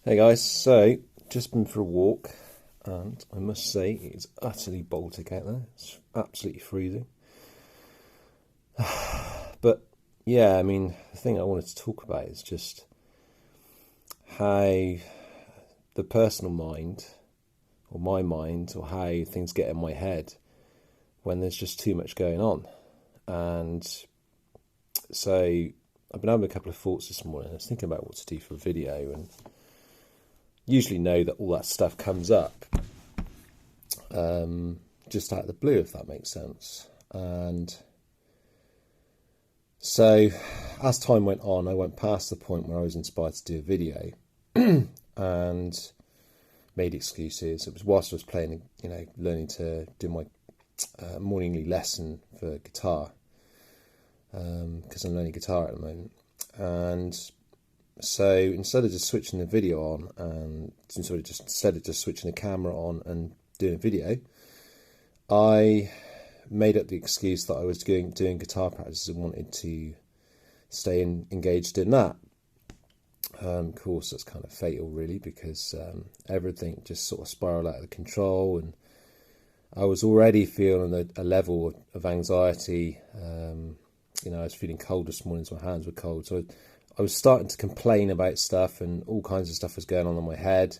Hey guys, so just been for a walk and I must say it's utterly Baltic out there. It's absolutely freezing. But yeah, I mean, the thing I wanted to talk about is just how the personal mind, or my mind, or how things get in my head when there's just too much going on. And so I've been having a couple of thoughts this morning. I was thinking about what to do for a video, and usually know that all that stuff comes up just out of the blue, if that makes sense. And so as time went on, I went past the point where I was inspired to do a video and made excuses. It was whilst I was playing, learning to do my morningly lesson for guitar, because I'm learning guitar at the moment. And so instead of just switching the video on and instead of just switching the camera on and doing a video, I made up the excuse that I was doing guitar practice and wanted to stay engaged in that. Of course, that's kind of fatal, really, because everything just sort of spiraled out of control, and I was already feeling a level of anxiety. I was feeling cold this morning, so my hands were cold. So I was starting to complain about stuff, and all kinds of stuff was going on in my head.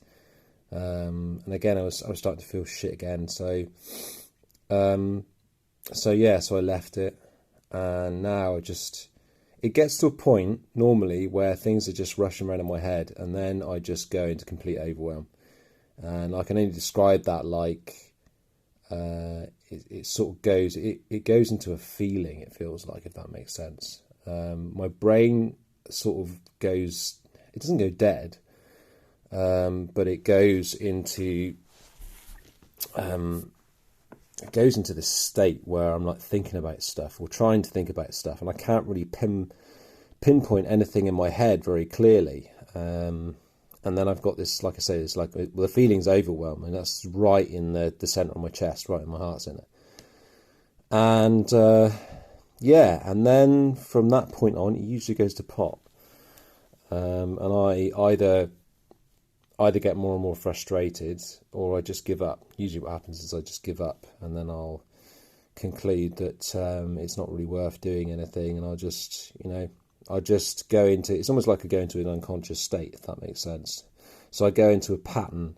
And again, I was starting to feel shit again. So I left it, and now it gets to a point normally where things are just rushing around in my head, and then I just go into complete overwhelm. And I can only describe that like it sort of goes into a feeling, it feels like, if that makes sense. My brain sort of goes, it doesn't go dead, but it goes into this state where I'm like thinking about stuff, or trying to think about stuff, and I can't really pinpoint anything in my head very clearly. And then I've got this, like I say, it's like the feeling's overwhelm, and that's right in the center of my chest, right in my heart centre. And and then from that point on, it usually goes to pot. And I either get more and more frustrated, or I just give up. Usually what happens is I just give up, and then I'll conclude that it's not really worth doing anything, and I'll just go into, it's almost like I go into an unconscious state, if that makes sense. So I go into a pattern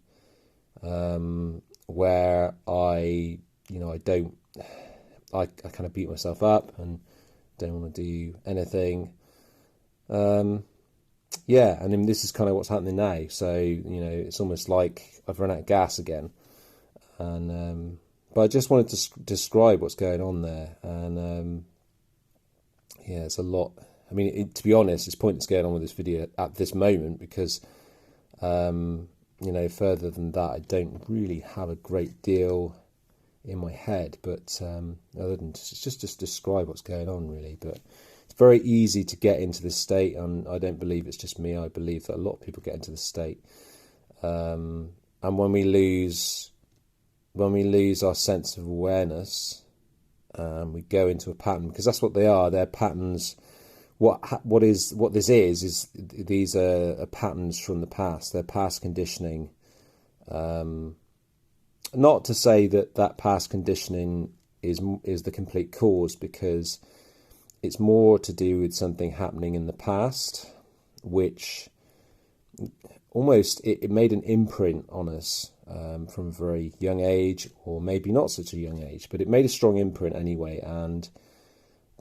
where I kind of beat myself up and don't want to do anything. And then this is kind of what's happening now. So, it's almost like I've run out of gas again. And but I just wanted to describe what's going on there. And it's a lot. I mean, to be honest, it's pointless going on with this video at this moment, because, further than that, I don't really have a great deal in my head. But other than just describe what's going on, really. But it's very easy to get into this state, and I don't believe it's just me. I believe that a lot of people get into this state. And when we lose our sense of awareness, we go into a pattern, because that's what they are. They're patterns. What this is these are patterns from the past. They're past conditioning. Not to say that past conditioning is the complete cause, because it's more to do with something happening in the past, which almost it made an imprint on us from a very young age, or maybe not such a young age, but it made a strong imprint anyway, and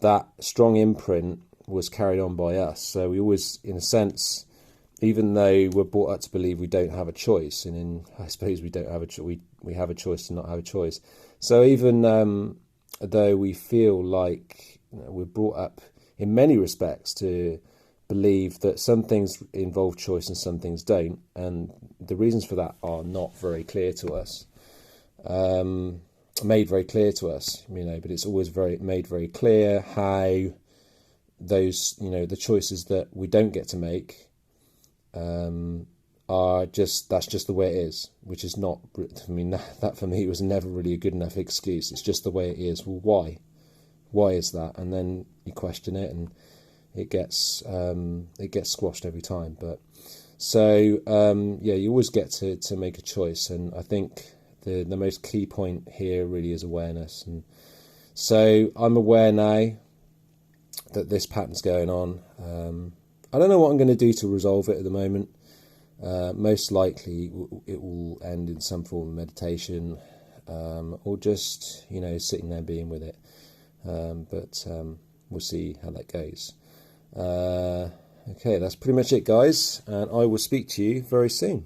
that strong imprint was carried on by us. So we always, in a sense, even though we're brought up to believe we don't have a choice, and I suppose we don't have we have a choice to not have a choice. So even though we feel like we're brought up in many respects to believe that some things involve choice and some things don't, and the reasons for that are not very clear to us, made very clear to us, but it's always made very clear how those, the choices that we don't get to make that's just the way it is, which is not, that for me was never really a good enough excuse. It's just the way it is. Well, why is that? And then you question it, and it gets squashed every time. But So yeah, you always get to make a choice, and I think the most key point here really is awareness. And so I'm aware now that this pattern's going on. I don't know what I'm going to do to resolve it at the moment. Most likely it will end in some form of meditation, or just, you know, sitting there being with it. But we'll see how that goes. Okay, that's pretty much it, guys, and I will speak to you very soon.